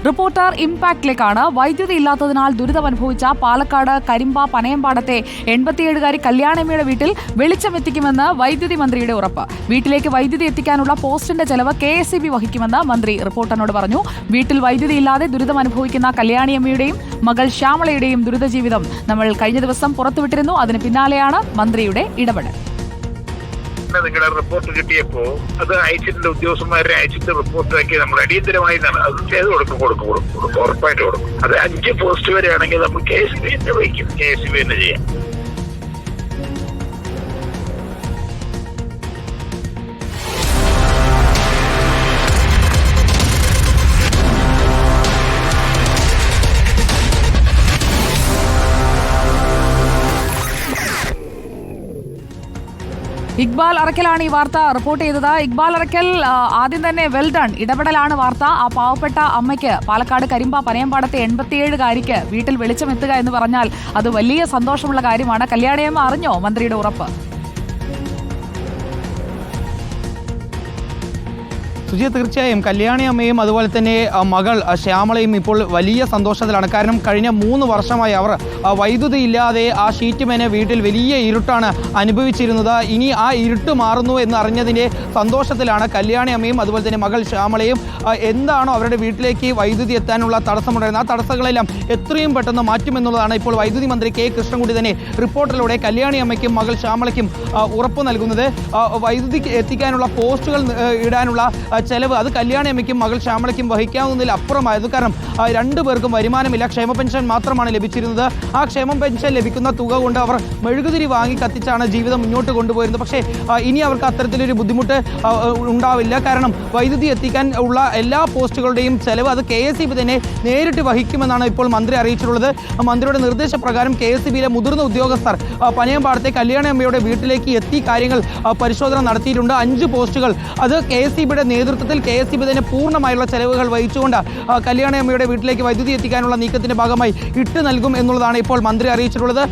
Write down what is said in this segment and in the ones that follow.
Reporter ഇംപാക്റ്റിലേക്കാണ്. വൈദ്യുതി ഇല്ലാത്തതിനാൽ ദുരിതമനുഭവിച്ച പാലക്കാട് കരിമ്പ പനയമ്പാടത്തെ 87-കാരി കല്യാണമ്മയുടെ വീട്ടിൽ വെളിച്ചമെത്തിക്കുമെന്ന് വൈദ്യുതി മന്ത്രിയുടെ ഉറപ്പ്. വീട്ടിലേക്ക് വൈദ്യുതി എത്തിക്കാനുള്ള പോസ്റ്റിന്റെ ചെലവ് KSEB വഹിക്കുമെന്ന് മന്ത്രി റിപ്പോർട്ടറിനോട് പറഞ്ഞു. വീട്ടിൽ വൈദ്യുതി ഇല്ലാതെ ദുരിതമനുഭവിക്കുന്ന കല്യാണിയമ്മയുടെയും മകൾ ശ്യാമളയുടെയും ദുരിതജീവിതം നമ്മൾ കഴിഞ്ഞ ദിവസം പുറത്തുവിട്ടിരുന്നു. അതിന് പിന്നാലെയാണ് മന്ത്രിയുടെ ഇടപെടൽ. നിങ്ങളുടെ റിപ്പോർട്ട് കിട്ടിയപ്പോ അത് അയച്ചിട്ടുണ്ട്, ഉദ്യോഗസ്ഥന്മാരെ അയച്ചിട്ട് റിപ്പോർട്ടാക്കി നമ്മൾ അടിയന്തരമായി അത് ചെയ്ത് കൊടുക്കും, ഉറപ്പായിട്ട് കൊടുക്കും. അത് 5 പോസ്റ്റ് വരെയാണെങ്കിൽ നമ്മൾ KSEB തന്നെ വഹിക്കും, KSEB തന്നെ ചെയ്യാം. ഇക്ബാൽ അറക്കലാണ് ഈ വാർത്ത റിപ്പോർട്ട് ചെയ്തത്. ഇക്ബാൽ അറക്കൽ, ആദ്യം തന്നെ വെൽ ഡൺ, ഇടപെടലാണ് വാർത്ത. ആ പാവപ്പെട്ട അമ്മയ്ക്ക്, പാലക്കാട് കരിമ്പ പനയമ്പാടത്തെ 87-കാരിക്ക് വീട്ടിൽ വെളിച്ചമെത്തുക എന്ന് പറഞ്ഞാൽ അത് വലിയ സന്തോഷമുള്ള കാര്യമാണ്. കല്യാണിയമ്മ അറിഞ്ഞോ മന്ത്രിയുടെ ഉറപ്പ്? സുജിയ, തീർച്ചയായും കല്യാണി അമ്മയും അതുപോലെ തന്നെ മകൾ ശ്യാമളയും ഇപ്പോൾ വലിയ സന്തോഷത്തിലാണ്. കാരണം കഴിഞ്ഞ 3 വർഷമായി അവർ വൈദ്യുതി ഇല്ലാതെ ആ ഷീറ്റ് മേനെ വീട്ടിൽ വലിയ ഇരുട്ടാണ് അനുഭവിച്ചിരുന്നത്. ഇനി ആ ഇരുട്ട് മാറുന്നു എന്ന് അറിഞ്ഞതിൻ്റെ സന്തോഷത്തിലാണ് കല്യാണി അമ്മയും അതുപോലെ തന്നെ മകൾ ശ്യാമളയും. എന്താണോ അവരുടെ വീട്ടിലേക്ക് വൈദ്യുതി എത്താനുള്ള തടസ്സമുണ്ടായിരുന്നത്, ആ തടസ്സങ്ങളെല്ലാം എത്രയും പെട്ടെന്ന് മാറ്റുമെന്നുള്ളതാണ് ഇപ്പോൾ വൈദ്യുതി മന്ത്രി K കൃഷ്ണൻകുട്ടി തന്നെ റിപ്പോർട്ടിലൂടെ കല്യാണി അമ്മയ്ക്കും മകൾ ശ്യാമളയ്ക്കും ഉറപ്പ് നൽകുന്നത്. വൈദ്യുതി എത്തിക്കാനുള്ള പോസ്റ്റുകൾ ഇടാനുള്ള ചെലവ് അത് കല്യാണി അമ്മയ്ക്കും മകൾ ശ്യാമളയ്ക്കും വഹിക്കാവുന്നതിൽ അപ്പുറമായിരുന്നു. കാരണം 2 പേർക്കും വരുമാനമില്ല, ക്ഷേമ പെൻഷൻ മാത്രമാണ് ലഭിച്ചിരുന്നത്. ആ ക്ഷേമ പെൻഷൻ ലഭിക്കുന്ന തുക കൊണ്ട് അവർ മെഴുകുതിരി വാങ്ങി കത്തിച്ചാണ് ജീവിതം മുന്നോട്ട് കൊണ്ടുപോയിരുന്നത്. പക്ഷേ ഇനി അവർക്ക് അത്തരത്തിലൊരു ബുദ്ധിമുട്ട് ഉണ്ടാവില്ല. കാരണം വൈദ്യുതി എത്തിക്കാൻ ഉള്ള എല്ലാ പോസ്റ്റുകളുടെയും ചെലവ് അത് KSEB തന്നെ നേരിട്ട് വഹിക്കുമെന്നാണ് ഇപ്പോൾ മന്ത്രി അറിയിച്ചിട്ടുള്ളത്. മന്ത്രിയുടെ നിർദ്ദേശപ്രകാരം KSEBയിലെ മുതിർന്ന ഉദ്യോഗസ്ഥർ പനയമ്പാടത്തെ കല്യാണി അമ്മയുടെ വീട്ടിലേക്ക് എത്തി കാര്യങ്ങൾ പരിശോധന നടത്തിയിട്ടുണ്ട്. 5 പോസ്റ്റുകൾ അത് KSEBയുടെ നേതൃത്വത്തിൽ KSEB തന്നെ പൂർണ്ണമായുള്ള ചെലവുകൾ വഹിച്ചുകൊണ്ട് കല്യാണി അമ്മയുടെ വീട്ടിലേക്ക് വൈദ്യുതി എത്തിക്കാനുള്ള നീക്കത്തിന്റെ ഭാഗമായി ഇട്ട് നൽകും എന്നുള്ളതാണ് ഇപ്പോൾ മന്ത്രി അറിയിച്ചിട്ടുള്ളത്.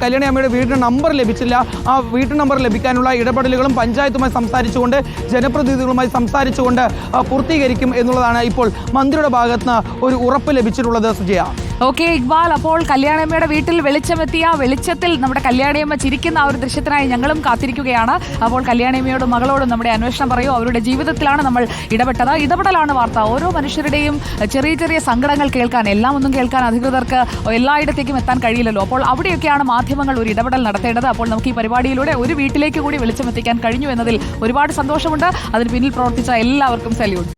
കല്യാണി അമ്മയുടെ വീടിന് നമ്പർ ലഭിച്ചില്ല. ആ വീട്ടു നമ്പർ ലഭിക്കാനുള്ള ഇടപെടലുകളും പഞ്ചായത്തുമായി സംസാരിച്ചുകൊണ്ട് ജനപ്രതിനിധികളുമായി സംസാരിച്ചുകൊണ്ട് പൂർത്തീകരിക്കും എന്നുള്ളതാണ് ഇപ്പോൾ മന്ത്രിയുടെ ഭാഗത്തുനിന്ന് ഒരു ഉറപ്പ് ലഭിച്ചിട്ടുള്ളത്. സുജയ, ഓക്കെ ഇക്ബാൽ, അപ്പോൾ കല്യാണിയമ്മയുടെ വീട്ടിൽ വെളിച്ചമെത്തിയ വെളിച്ചത്തിൽ നമ്മുടെ കല്യാണിയമ്മ ചിരിക്കുന്ന ആ ഒരു ദൃശ്യത്തിനായി ഞങ്ങളും കാത്തിരിക്കുകയാണ്. അപ്പോൾ കല്യാണിയമ്മയോടും മകളോടും നമ്മുടെ അന്വേഷണം പറയൂ. അവരുടെ ജീവിതത്തിലാണ് നമ്മൾ ഇടപെട്ടത്. ഇടപെടലാണ് വാർത്ത. ഓരോ മനുഷ്യരുടെയും ചെറിയ ചെറിയ സങ്കടങ്ങൾ കേൾക്കാൻ, എല്ലാം ഒന്നും കേൾക്കാൻ അധികൃതർക്ക് എല്ലായിടത്തേക്കും എത്താൻ കഴിയില്ലല്ലോ. അപ്പോൾ അവിടെയൊക്കെയാണ് മാധ്യമങ്ങൾ ഒരു ഇടപെടൽ നടത്തേണ്ടത്. അപ്പോൾ നമുക്ക് ഈ പരിപാടിയിലൂടെ ഒരു വീട്ടിലേക്ക് കൂടി വെളിച്ചമെത്തിക്കാൻ കഴിഞ്ഞു എന്നതിൽ ഒരുപാട് സന്തോഷമുണ്ട്. അതിന് പിന്നിൽ പ്രവർത്തിച്ച എല്ലാവർക്കും സല്യൂട്ട്.